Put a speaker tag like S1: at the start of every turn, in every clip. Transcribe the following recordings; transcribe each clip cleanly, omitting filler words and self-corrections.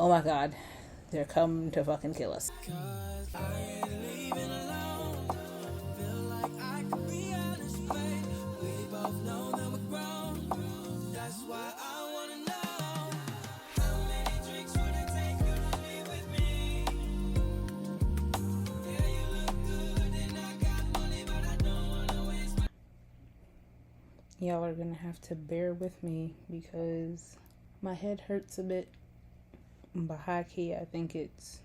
S1: Oh my god, they're coming to fucking kill us. Y'all are gonna have to bear with me because my head hurts a bit. But high key, I think it's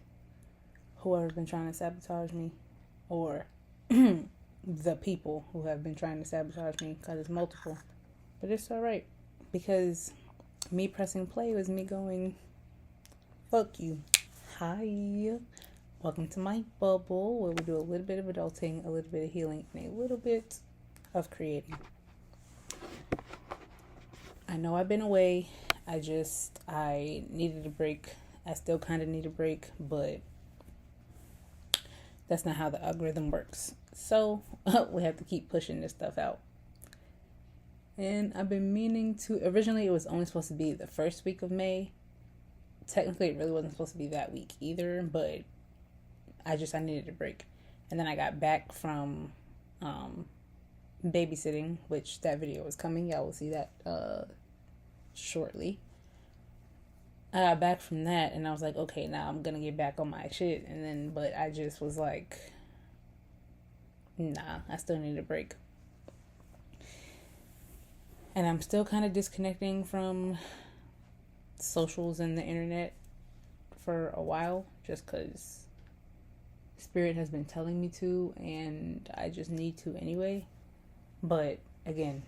S1: whoever's been trying to sabotage me, or the people who have been trying to sabotage me, because it's multiple. But it's alright, because me pressing play was me going, fuck you. Hi. Welcome to my bubble, where we do a little bit of adulting, a little bit of healing, and a little bit of creating. I know I've been away. I needed a break. I still kind of need a break, but that's not how the algorithm works. So we have to keep pushing this stuff out. And I've been meaning to, originally it was only supposed to be the first week of May. Technically it really wasn't supposed to be that week either, but I needed a break. And then I got back from babysitting, which that video is coming. Y'all will see that shortly. I got back from that and I was like, okay, now I'm gonna get back on my shit. And then, but I just was like, nah, I still need a break. And I'm still kind of disconnecting from socials and the internet for a while, just because Spirit has been telling me to, and I just need to anyway. But again,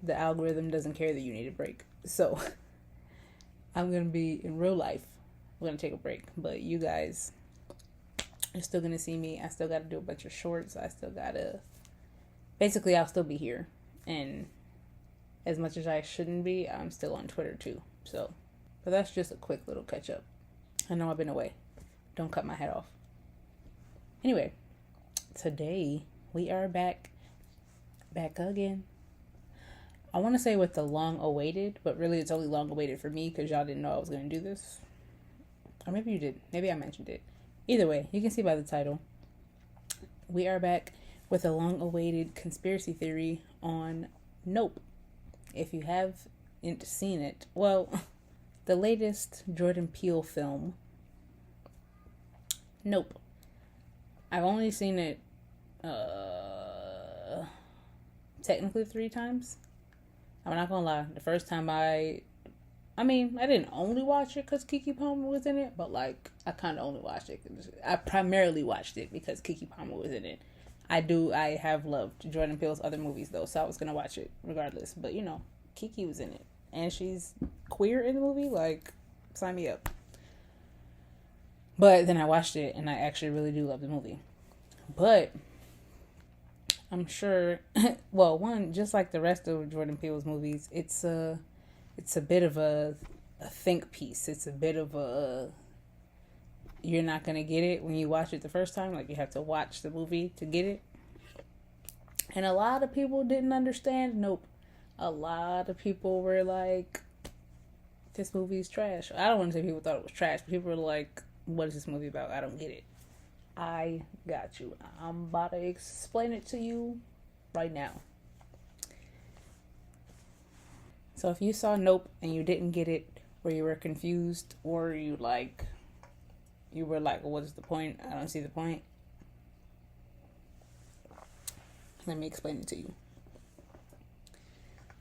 S1: the algorithm doesn't care that you need a break. So I'm going to be in real life. I'm going to take a break. But you guys are still going to see me. I still got to do a bunch of shorts. Basically, I'll still be here. And as much as I shouldn't be, I'm still on Twitter too. So, but that's just a quick little catch up. I know I've been away. Don't cut my head off. Anyway, today we are back again. I want to say with the long awaited, but really it's only long awaited for me because y'all didn't know I was going to do this. Or maybe you did. Maybe I mentioned it. Either way, you can see by the title. We are back with a long awaited conspiracy theory on Nope. If you haven't seen it, well, the latest Jordan Peele film, Nope. I've only seen it technically 3 times. I'm not gonna lie. The first time I didn't only watch it because Keke Palmer was in it, but like I kind of only watched it. I primarily watched it because Keke Palmer was in it. I have loved Jordan Peele's other movies though, so I was gonna watch it regardless. But you know, Keke was in it, and she's queer in the movie. Like, sign me up. But then I watched it, and I actually really do love the movie. But I'm sure, well, one, just like the rest of Jordan Peele's movies, it's a bit of a think piece. It's a bit of you're not going to get it when you watch it the first time. Like, you have to watch the movie to get it. And a lot of people didn't understand Nope. A lot of people were like, this movie's trash. I don't want to say people thought it was trash, but people were like, what is this movie about? I don't get it. I got you. I'm about to explain it to you right now. So if you saw Nope and you didn't get it, or you were confused, or you were like, what is the point? I don't see the point. Let me explain it to you.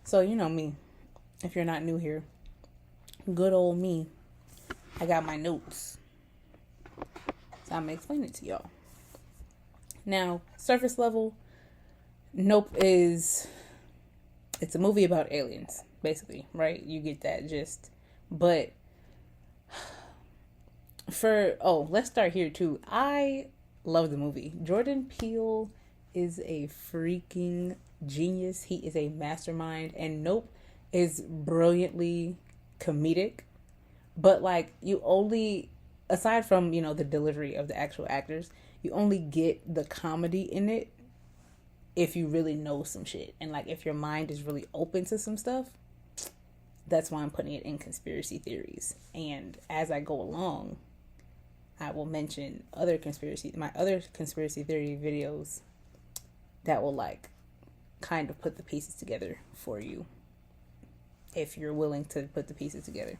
S1: So you know me. If you're not new here, good old me, I got my notes. So I'm going to explain it to y'all. Now, surface level, Nope it's a movie about aliens, basically, right? You get that gist. But let's start here too. I love the movie. Jordan Peele is a freaking genius. He is a mastermind, and Nope is brilliantly comedic. But like, you only, aside from, you know, the delivery of the actual actors, you only get the comedy in it if you really know some shit. And like, if your mind is really open to some stuff, that's why I'm putting it in conspiracy theories. And as I go along, I will mention my other conspiracy theory videos that will like kind of put the pieces together for you if you're willing to put the pieces together.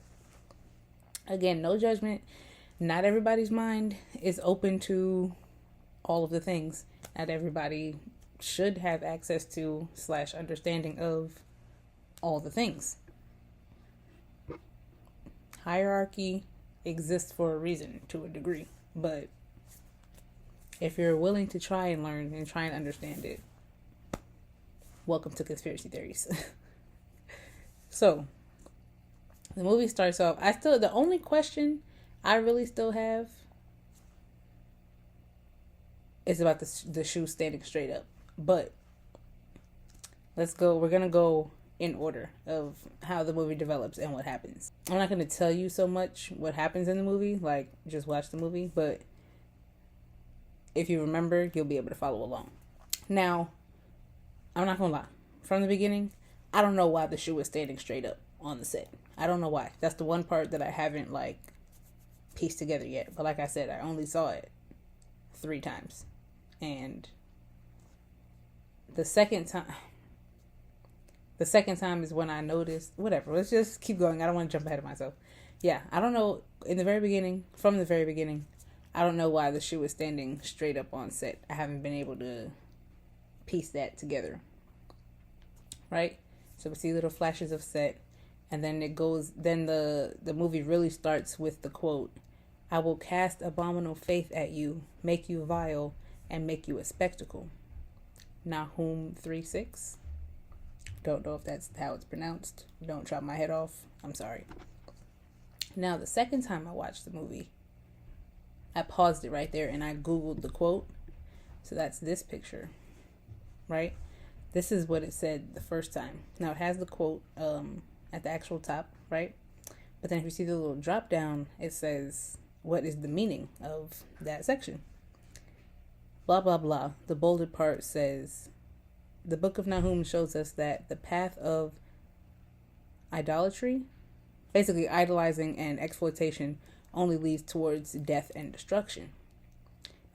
S1: Again, no judgment. Not everybody's mind is open to all of the things. Not everybody should have access to / understanding of all the things. Hierarchy exists for a reason to a degree, but if you're willing to try and learn and try and understand it, welcome to conspiracy theories. So the movie starts off. The only question I really still have is about the shoe standing straight up. But let's go. We're gonna go in order of how the movie develops and what happens. I'm not going to tell you so much what happens in the movie, like just watch the movie, but if you remember, you'll be able to follow along. Now, I'm not going to lie. From the beginning, I don't know why the shoe is standing straight up on the set. I don't know why. That's the one part that I haven't like pieced together yet. But like I said, I only saw it 3 times. And the second time is when I noticed, whatever, let's just keep going. I don't want to jump ahead of myself. Yeah, I don't know, from the very beginning, I don't know why the shoe is standing straight up on set. I haven't been able to piece that together. Right? So we see little flashes of set, and then the movie really starts with the quote, "I will cast abominable faith at you, make you vile, and make you a spectacle." Nahum 3:6. Don't know if that's how it's pronounced. Don't chop my head off. I'm sorry. Now, the second time I watched the movie, I paused it right there and I Googled the quote. So that's this picture, right? This is what it said the first time. Now, it has the quote at the actual top, right? But then if you see the little drop down, it says, what is the meaning of that section? Blah, blah, blah. The bolded part says, the book of Nahum shows us that the path of idolatry, basically idolizing and exploitation, only leads towards death and destruction.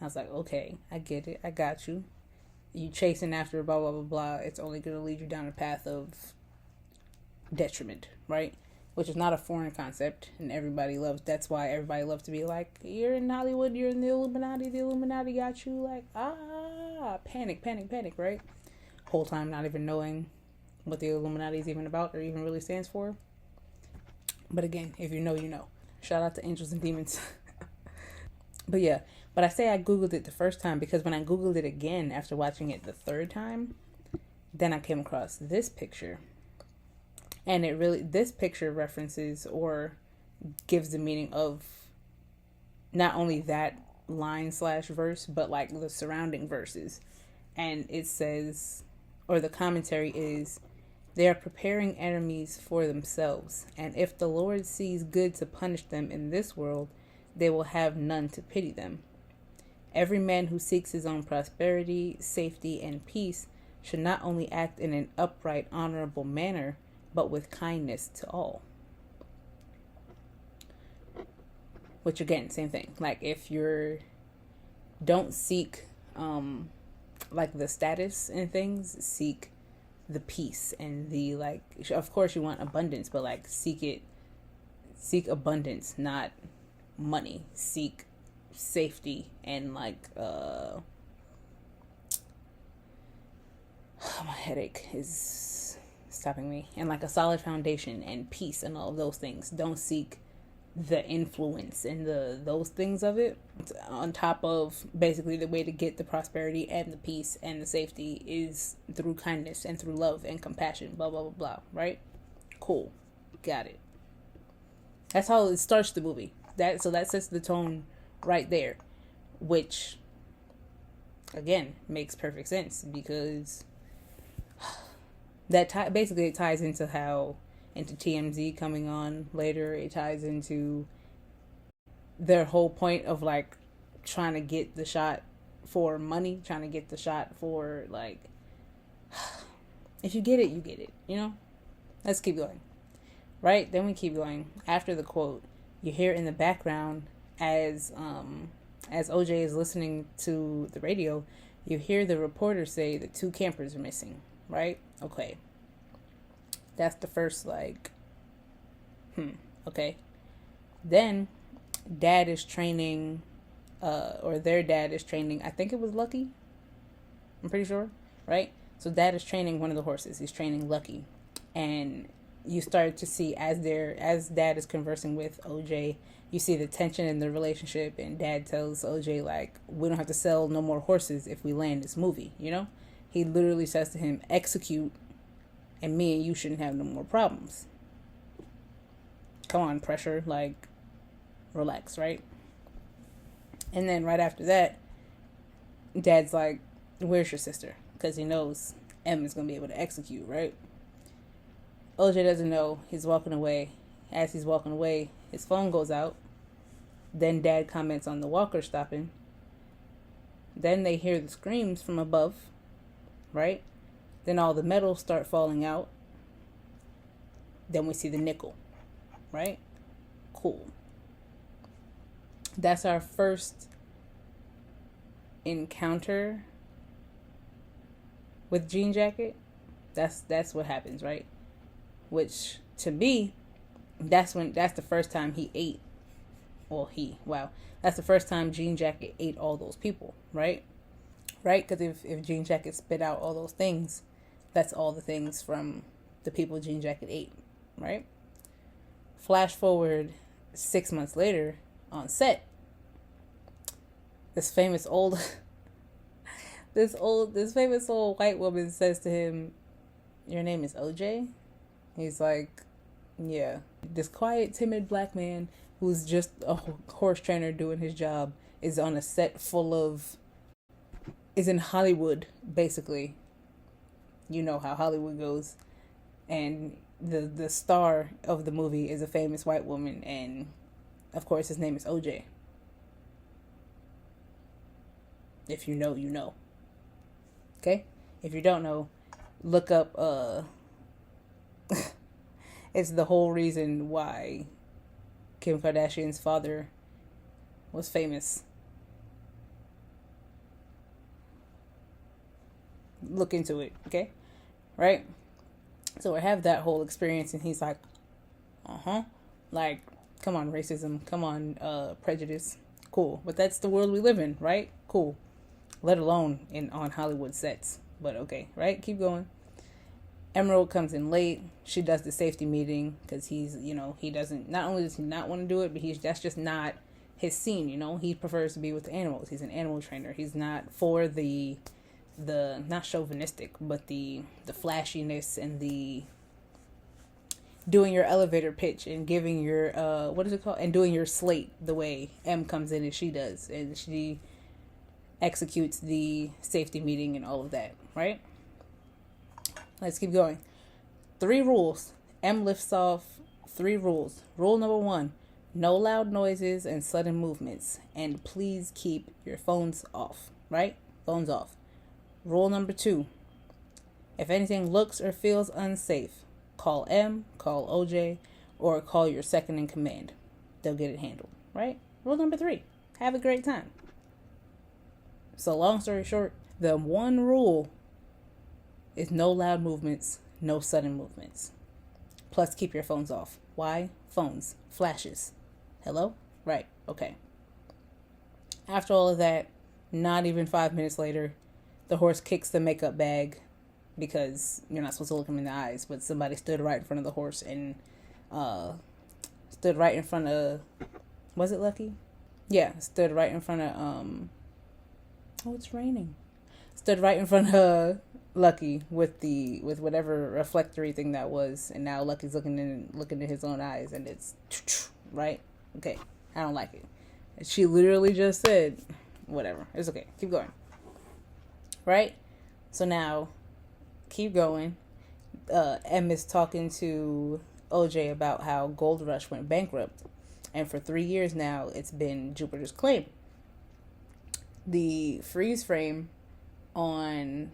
S1: I was like, okay, I get it. I got you. You chasing after blah, blah, blah, blah. It's only going to lead you down a path of detriment, right? Which is not a foreign concept. And that's why everybody loves to be like, you're in Hollywood, you're in the Illuminati got you. Like, panic, right? Whole time not even knowing what the Illuminati is even about or even really stands for. But again, if you know, you know. Shout out to angels and demons. But yeah, but I say I Googled it the first time because when I Googled it again after watching it the third time, then I came across this picture. And this picture references or gives the meaning of not only that line / verse, but like the surrounding verses. And it says, or the commentary is, they are preparing enemies for themselves, and if the Lord sees good to punish them in this world, they will have none to pity them. Every man who seeks his own prosperity, safety, and peace should not only act in an upright, honorable manner, but with kindness to all. Which again, same thing. Like if don't seek like the status and things, seek the peace and the like. Of course you want abundance, but like seek abundance, not money. Seek safety and like my headache is stopping me, and like a solid foundation and peace and all of those things. Don't seek the influence and those things of it. On top of basically the way to get the prosperity and the peace and the safety is through kindness and through love and compassion, blah blah blah blah, right? Cool, got it. That's how it starts the movie. That sets the tone right there, which again makes perfect sense because that basically it ties into TMZ coming on later. It ties into their whole point of like trying to get the shot for money, trying to get the shot for like, if you get it, you get it, you know? Let's keep going. Right? Then we keep going. After the quote, you hear in the background as OJ is listening to the radio, you hear the reporter say that 2 campers are missing. Right? Okay. That's the first, like, okay. Then dad is training, or their dad is training, I think it was Lucky. I'm pretty sure, right? So dad is training one of the horses. He's training Lucky. And you start to see as dad is conversing with OJ, you see the tension in the relationship, and dad tells OJ, like, we don't have to sell no more horses if we land this movie, you know? He literally says to him, execute, and me and you shouldn't have no more problems. Come on, pressure, like, relax, right? And then right after that, dad's like, where's your sister? Because he knows M is going to be able to execute, right? OJ doesn't know. He's walking away. As he's walking away, his phone goes out. Then dad comments on the walker stopping. Then they hear the screams from above, right? Then all the metals start falling out. Then we see the nickel, right? Cool. That's our first encounter with Jean Jacket. That's what happens, right? Which, to me, that's the first time he ate. Well, that's the first time Jean Jacket ate all those people, right? Right? Because if Jean Jacket spit out all those things, that's all the things from the people Jean Jacket ate, right? Flash forward 6 months later on set, this famous old white woman says to him, your name is OJ? He's like, yeah. This quiet, timid black man who's just a horse trainer doing his job is on a set is in Hollywood, basically. You know how Hollywood goes. And the star of the movie is a famous white woman, and of course his name is OJ. If you know, you know. Okay? If you don't know, look up it's the whole reason why Kim Kardashian's father was famous. Look into it, okay? Right? So I have that whole experience, and he's like, like, come on, racism, come on, prejudice, cool. But that's the world we live in, right? Cool. Let alone on Hollywood sets. But okay, right? Keep going. Emerald comes in late. She does the safety meeting because he doesn't, not only does he not want to do it, but that's just not his scene, He prefers to be with the animals. He's an animal trainer. He's not for the not chauvinistic, but the flashiness and the doing your elevator pitch and giving your, what is it called? And doing your slate the way M comes in and she does. And she executes the safety meeting and all of that, right? Let's keep going. 3 rules. M lifts off 3 rules. Rule number 1, no loud noises and sudden movements. And please keep your phones off, right? Phones off. Rule number 2, if anything looks or feels unsafe, call M, call OJ, or call your second in command. They'll get it handled, right? Rule number 3, have a great time. So long story short, the one rule is no loud movements, no sudden movements. Plus, keep your phones off. Why? Phones. Flashes. Hello? Right. Okay. After all of that, not even 5 minutes later, the horse kicks the makeup bag because you're not supposed to look him in the eyes, but somebody stood right in front of the horse and stood right in front of, was it Lucky? Yeah, stood right in front of, it's raining. Stood right in front of Lucky with whatever reflectory thing that was, and now Lucky's looking in his own eyes, and it's right. Okay, I don't like it. And she literally just said, whatever. It's okay. Keep going. Right. So now, keep going. M is talking to OJ about how Gold Rush went bankrupt, and for 3 years now, it's been Jupiter's claim. The freeze frame on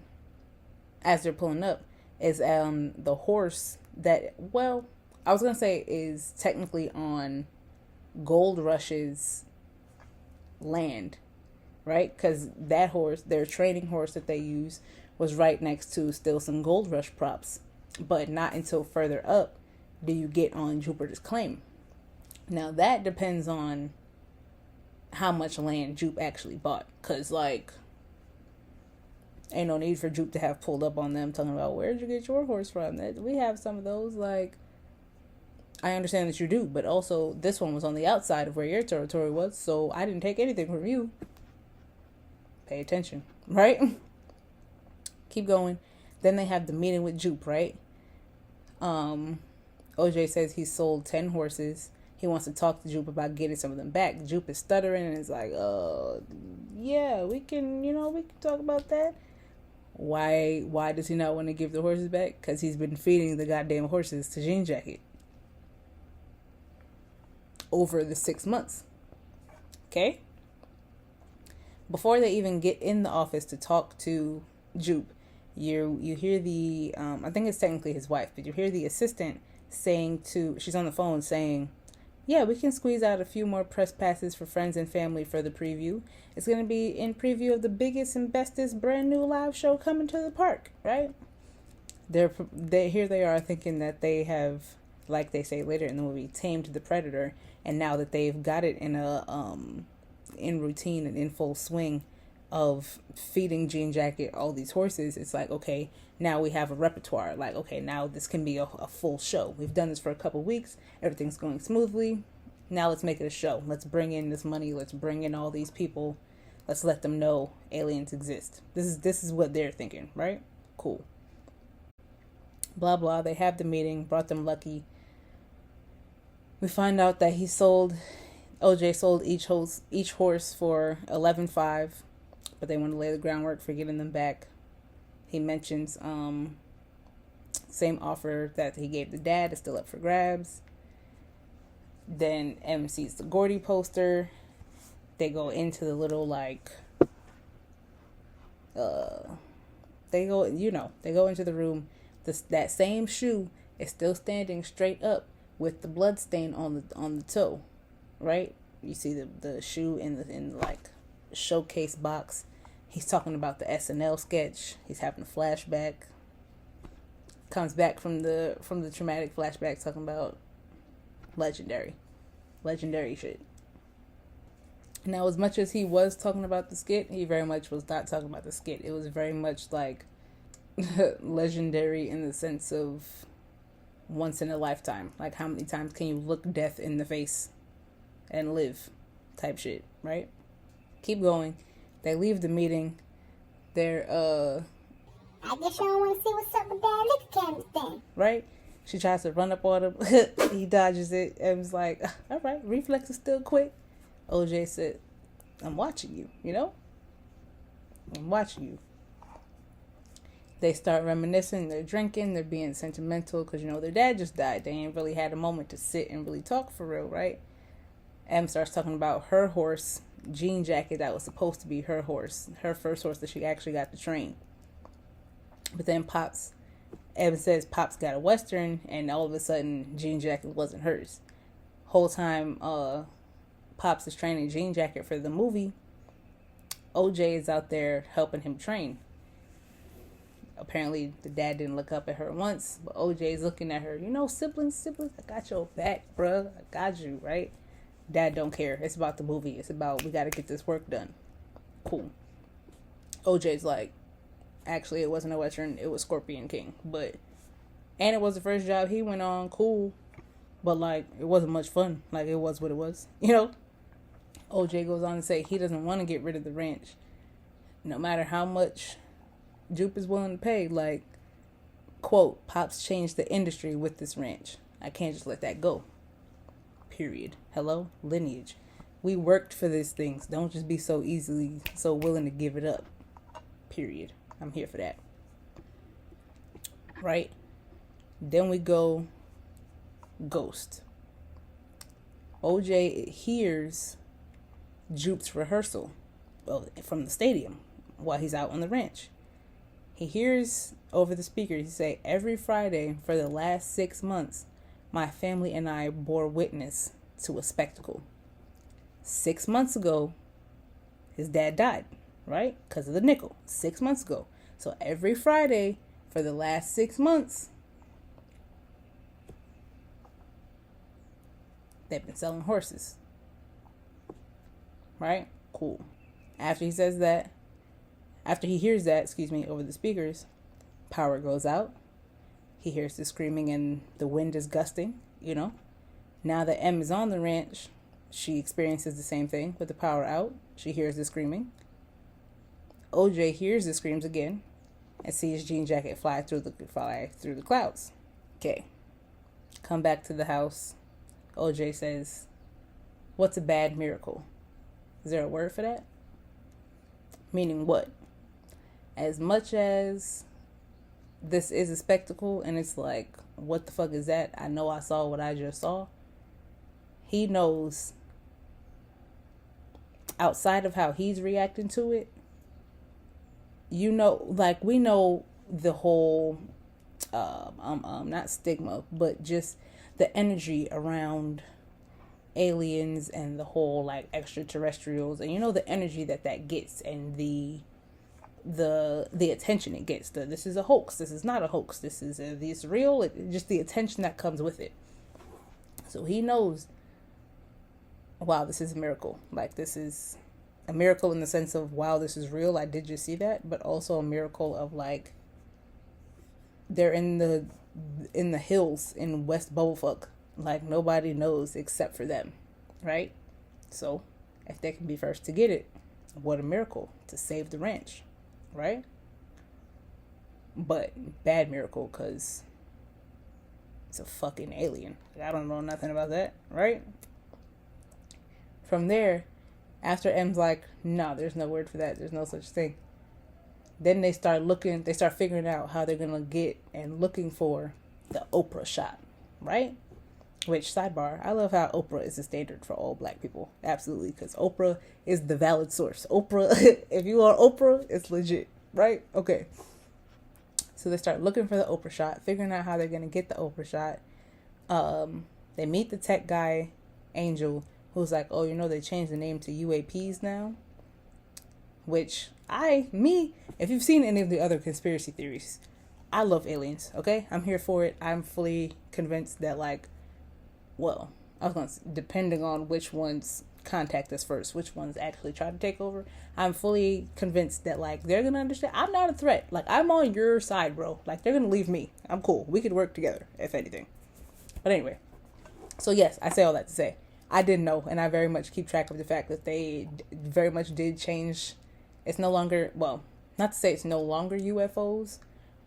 S1: as they're pulling up is the horse that, well, I was gonna say is technically on Gold Rush's land, right? Because that horse, their training horse that they use, was right next to still some Gold Rush props. But not until further up do you get on Jupiter's claim. Now that depends on how much land Jupe actually bought. Because, like, ain't no need for Jupe to have pulled up on them talking about, where'd you get your horse from? We have some of those. Like, I understand that you do, but also this one was on the outside of where your territory was, so I didn't take anything from you. Pay attention, right? Keep going. Then they have the meeting with Jupe, right? OJ says he sold 10 horses. He wants to talk to Jupe about getting some of them back. Jupe is stuttering and is like, yeah, we can talk about that. Why does he not want to give the horses back? Because he's been feeding the goddamn horses to Jean Jacket over the 6 months. Okay? Before they even get in the office to talk to Jupe, you hear the, I think it's technically his wife, but you hear the assistant she's on the phone saying, yeah, we can squeeze out a few more press passes for friends and family for the preview. It's going to be in preview of the biggest and bestest brand new live show coming to the park, right? Here they are thinking that they have, like they say later in the movie, tamed the predator, and now that they've got it in routine and in full swing of feeding Jean Jacket all these horses, it's like, okay, now we have a repertoire. Like, okay, now this can be a full show. We've done this for a couple weeks. Everything's going smoothly. Now let's make it a show. Let's bring in this money. Let's bring in all these people. Let's let them know aliens exist. This is what they're thinking, right? Cool. Blah, blah. They have the meeting, brought them lucky. We find out that OJ sold each horse for $11,500, but they want to lay the groundwork for getting them back. He mentions same offer that he gave the dad is still up for grabs. Then M sees the Gordy poster. They go into the little they go into the room. That same shoe is still standing straight up with the blood stain on the toe, right? You see the shoe in the showcase box. He's talking about the SNL sketch. He's having a flashback. Comes back from the traumatic flashback talking about legendary shit. Now, as much as he was talking about the skit, he very much was not talking about the skit. It was very much like legendary in the sense of once in a lifetime. Like, how many times can you look death in the face and live type shit, right? Keep going. They leave the meeting. They're,
S2: I guess you don't want to see what's up with that liquor cabinet thing.
S1: Right? She tries to run up on him. He dodges it and was like, all right, reflex is still quick. OJ said, I'm watching you, I'm watching you. They start reminiscing. They're drinking. They're being sentimental because, their dad just died. They ain't really had a moment to sit and really talk for real, right? Em starts talking about her horse, Jean Jacket, that was supposed to be her horse, her first horse that she actually got to train. But then Em says Pops got a Western, and all of a sudden Jean Jacket wasn't hers. Whole time Pops is training Jean Jacket for the movie, OJ is out there helping him train. Apparently the dad didn't look up at her once, but OJ's looking at her. Siblings, I got your back, bruh. I got you, right? Dad don't care. It's about the movie. It's about, we got to get this work done. Cool. OJ's like, actually, it wasn't a Western. It was Scorpion King. And it was the first job he went on. Cool. But, it wasn't much fun. It was what it was. OJ goes on to say he doesn't want to get rid of the ranch. No matter how much Jupe is willing to pay. Quote, Pops changed the industry with this ranch. I can't just let that go. Period. Hello? Lineage. We worked for these things. Don't just be so willing to give it up. Period. I'm here for that. Right? Then we go Ghost. OJ hears Jupe's rehearsal from the stadium while he's out on the ranch. He hears over the speaker, he say, every Friday for the last 6 months, my family and I bore witness to a spectacle. 6 months ago, his dad died, right? Because of the nickel. 6 months ago. So every Friday for the last 6 months, they've been selling horses. Right? Cool. After he hears that, over the speakers, power goes out. He hears the screaming and the wind is gusting, Now that M is on the ranch, she experiences the same thing with the power out. She hears the screaming. OJ hears the screams again and sees Jean Jacket fly through the clouds. Okay. Come back to the house. OJ says, "What's a bad miracle?" Is there a word for that? Meaning what? As much as this is a spectacle and it's like, what the fuck is that? I know I saw what I just saw. He knows, outside of how he's reacting to it, we know the whole, not stigma, but just the energy around aliens and the whole like extraterrestrials, and the energy that gets, and the attention it gets. This is a hoax, this is not a hoax, this is real. Just the attention that comes with it. So he knows, wow, this is a miracle. Like, this is a miracle in the sense of, wow, this is real, I did just see that, but also a miracle of like, they're in the hills in West Bubblefuck. Like, nobody knows except for them, right? So if they can be first to get it, what a miracle to save the ranch, right? But bad miracle because it's a fucking alien. I don't know nothing about that, right? From there, after M's like, no, there's no word for that, there's no such thing, then they start figuring out how they're gonna get and looking for the Oprah shot, right? Which, sidebar, I love how Oprah is the standard for all black people. Absolutely, because Oprah is the valid source. Oprah, if you are Oprah, it's legit, right? Okay. So they start looking for the Oprah shot, figuring out how they're going to get the Oprah shot. They meet the tech guy, Angel, who's like, oh, they changed the name to UAPs now. Which, if you've seen any of the other conspiracy theories, I love aliens, okay? I'm here for it. I'm fully convinced that, depending on which ones contact us first, which ones actually try to take over, I'm fully convinced that, they're going to understand. I'm not a threat. I'm on your side, bro. They're going to leave me. I'm cool. We could work together, if anything. But anyway, so yes, I say all that to say, I didn't know, and I very much keep track of the fact that they very much did change. It's no longer, not to say it's no longer UFOs,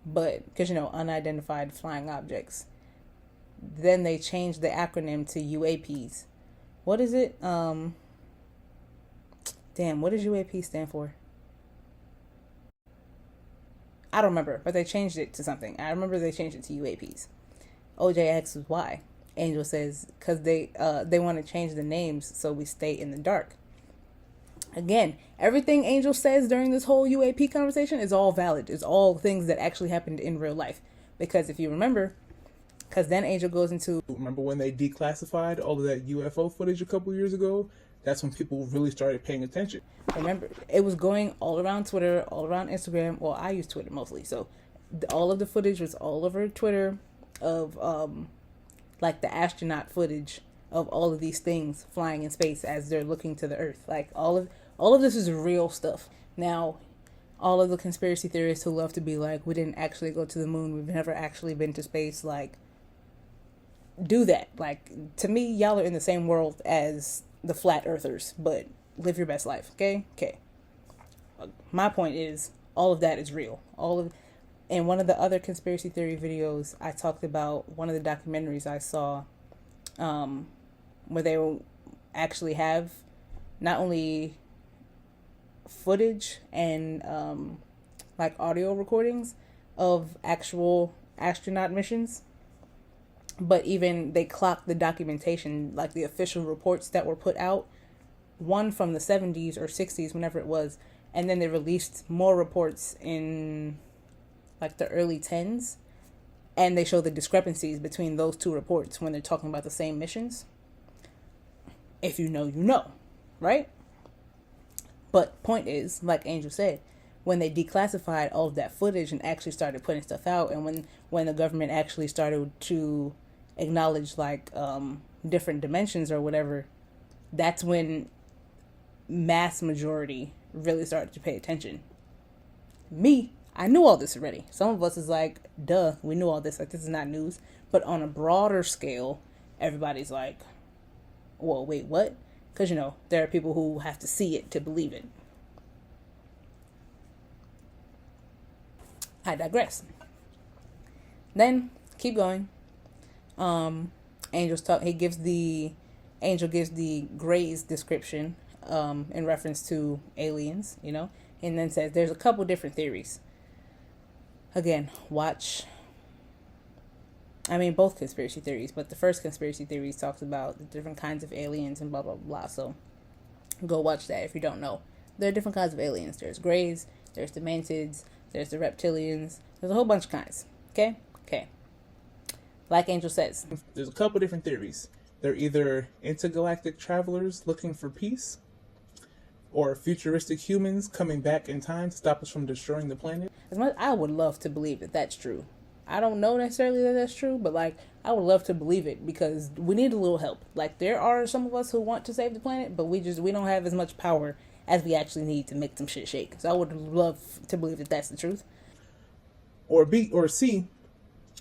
S1: but, because, unidentified flying objects. Then they changed the acronym to UAPs. What is it? What does UAP stand for? I don't remember, but they changed it to something. I remember they changed it to UAPs. OJ asks why. Angel says, because they want to change the names so we stay in the dark. Again, everything Angel says during this whole UAP conversation is all valid. It's all things that actually happened in real life. Because if you remember, because then Angel goes into...
S3: Remember when they declassified all of that UFO footage a couple years ago? That's when people really started paying attention.
S1: Remember, it was going all around Twitter, all around Instagram. Well, I use Twitter mostly. So all of the footage was all over Twitter of the astronaut footage of all of these things flying in space as they're looking to the Earth. All of this is real stuff. Now, all of the conspiracy theorists who love to be like, we didn't actually go to the moon, we've never actually been to space, do that. To me, y'all are in the same world as the flat earthers, but live your best life, okay? Okay. My point is, all of that is real. In one of the other conspiracy theory videos, I talked about one of the documentaries I saw, where they will actually have not only footage and audio recordings of actual astronaut missions, but even they clocked the documentation, the official reports that were put out, one from the 70s or 60s, whenever it was, and then they released more reports in the early 10s and they show the discrepancies between those two reports when they're talking about the same missions. If you know, you know, right? But point is, like Angel said, when they declassified all of that footage and actually started putting stuff out, and when the government actually started to acknowledge like different dimensions or whatever, that's when mass majority really started to pay attention. Me, I knew all this already. Some of us is like, duh, we knew all this. Like, this is not news. But on a broader scale, everybody's like, well, wait, what? Because, you know, there are people who have to see it to believe it. I digress. Then, keep going. Angel gives the Gray's description in reference to aliens, you know, and then says there's a couple different theories. Again, both conspiracy theories, but the first conspiracy theory talks about the different kinds of aliens and blah, blah, blah. So go watch that if you don't know. There are different kinds of aliens. There's Greys, there's the Mantids, there's the Reptilians. There's a whole bunch of kinds. Okay? Okay. Like Angel says.
S3: There's a couple different theories. They're either intergalactic travelers looking for peace, or futuristic humans coming back in time to stop us from destroying the planet.
S1: As much I would love to believe that that's true. I don't know necessarily that that's true, but like I would love to believe it because we need a little help. Like there are some of us who want to save the planet, but we don't have as much power as we actually need to make some shit shake. So I would love to believe that that's the truth.
S3: Or B or C,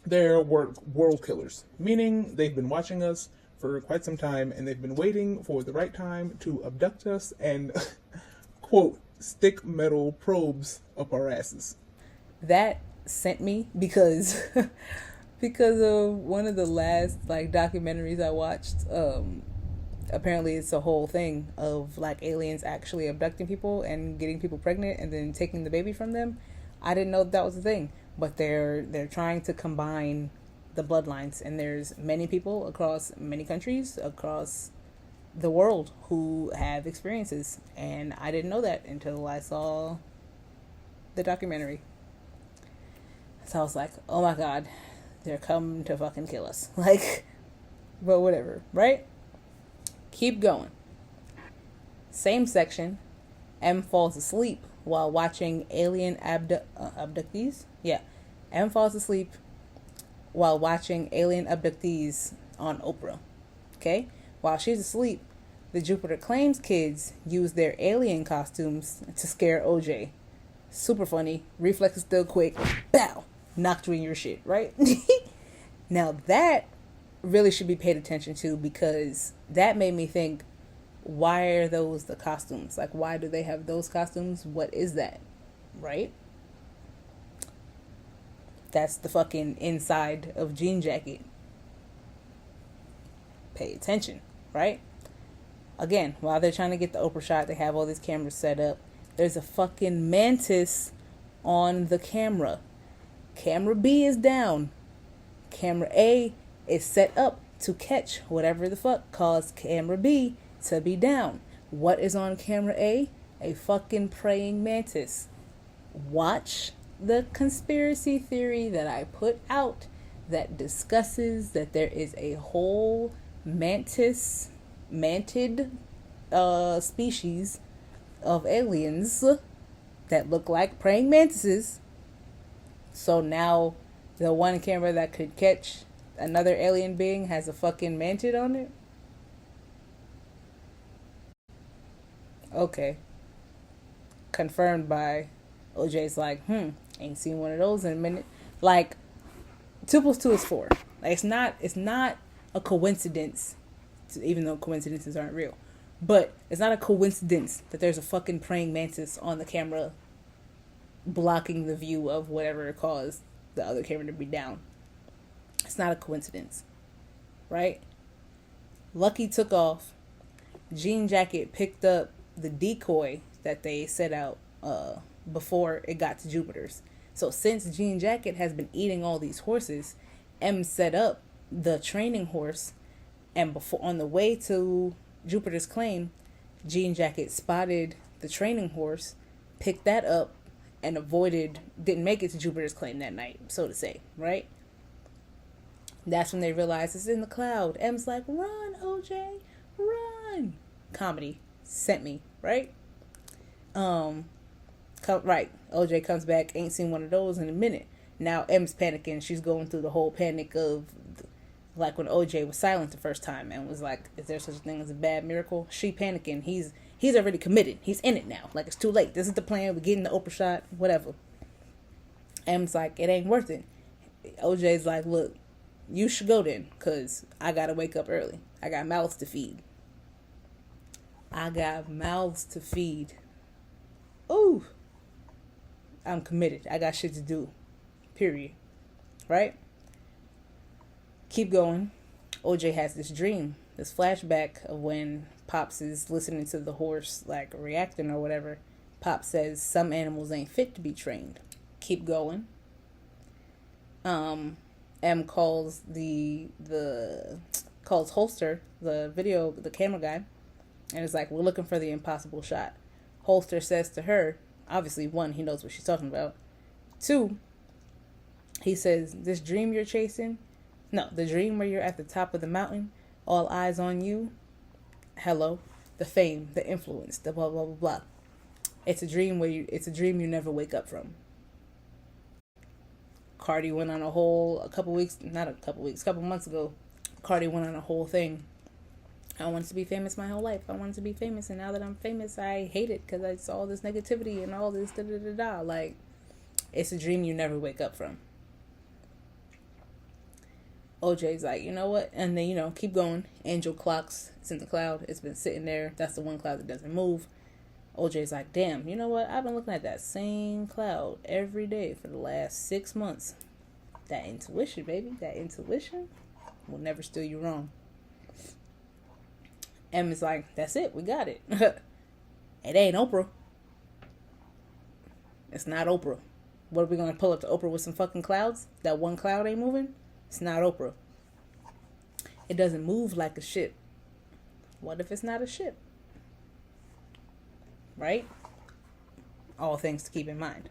S3: they're world killers, meaning they've been watching us for quite some time and they've been waiting for the right time to abduct us and quote stick metal probes up our asses.
S1: That sent me because of one of the last like documentaries I watched. Apparently it's a whole thing of like aliens actually abducting people and getting people pregnant and then taking the baby from them. I didn't know that was a thing, but they're trying to combine the bloodlines, and there's many people across many countries across the world who have experiences, and I didn't know that until I saw the documentary. So I was like, oh my god, they're coming to fucking kill us. Like, but whatever, right? Keep going. Same section. M falls asleep while watching alien abductees. Yeah. M falls asleep while watching alien abductees on Oprah. Okay? While she's asleep, the Jupiter Claims kids use their alien costumes to scare OJ. Super funny. Reflexes still quick. Bow! Knocked you in your shit, right? Now that really should be paid attention to because that made me think, why are those the costumes? Like, why do they have those costumes? What is that? Right? That's the fucking inside of Jean Jacket. Pay attention, right? Again, while they're trying to get the Oprah shot, they have all these cameras set up. There's a fucking mantis on the camera. Camera B is down. Camera A is set up to catch whatever the fuck caused camera B to be down. What is on camera A? A fucking praying mantis. Watch the conspiracy theory that I put out that discusses that there is a whole mantid species of aliens that look like praying mantises. So now the one camera that could catch another alien being has a fucking mantid on it? Okay. Confirmed by OJ's like, ain't seen one of those in a minute. Like, 2 + 2 is 4. Like, it's not a coincidence, even though coincidences aren't real. But it's not a coincidence that there's a fucking praying mantis on the camera blocking the view of whatever caused the other camera to be down. It's not a coincidence. Right? Lucky took off. Jean Jacket picked up the decoy that they set out before it got to Jupiter's. So since Jean Jacket has been eating all these horses, M set up the training horse, and before on the way to Jupiter's claim, Jean Jacket spotted the training horse, picked that up, and didn't make it to Jupiter's claim that night, so to say, right? That's when they realize it's in the cloud. M's like, run, OJ, run. Comedy sent me, right? Right. OJ comes back, ain't seen one of those in a minute. Now M's panicking. She's going through the whole panic of like when OJ was silent the first time and was like, is there such a thing as a bad miracle? She panicking. He's already committed. He's in it now. Like, it's too late. This is the plan. We're getting the Oprah shot, whatever. M's like, it ain't worth it. OJ's like, look, you should go then, because I got to wake up early. I got mouths to feed. Ooh. I'm committed. I got shit to do. Period. Right? Keep going. OJ has this dream, this flashback of when Pops is listening to the horse, like, reacting or whatever. Pop says some animals ain't fit to be trained. Keep going. M calls calls Holster, the camera guy, and is like, we're looking for the impossible shot. Holster says to her, obviously, 1, he knows what she's talking about. 2, he says, this dream you're chasing, no, the dream where you're at the top of the mountain, all eyes on you, hello, the fame, the influence, the blah, blah, blah, blah. It's a dream you never wake up from. Cardi went on a couple months ago, Cardi went on a whole thing. I wanted to be famous my whole life. I wanted to be famous, and now that I'm famous, I hate it because I saw this negativity and all this da-da-da-da. Like, it's a dream you never wake up from. OJ's like, you know what? And then, keep going. Angel clocks. It's in the cloud. It's been sitting there. That's the one cloud that doesn't move. OJ's like, damn, you know what? I've been looking at that same cloud every day for the last 6 months. That intuition, baby. That intuition will never steer you wrong. M is like, that's it. We got it. It ain't Oprah. It's not Oprah. What are we going to pull up to Oprah with some fucking clouds? That one cloud ain't moving? It's not Oprah. It doesn't move like a ship. What if it's not a ship? Right? All things to keep in mind.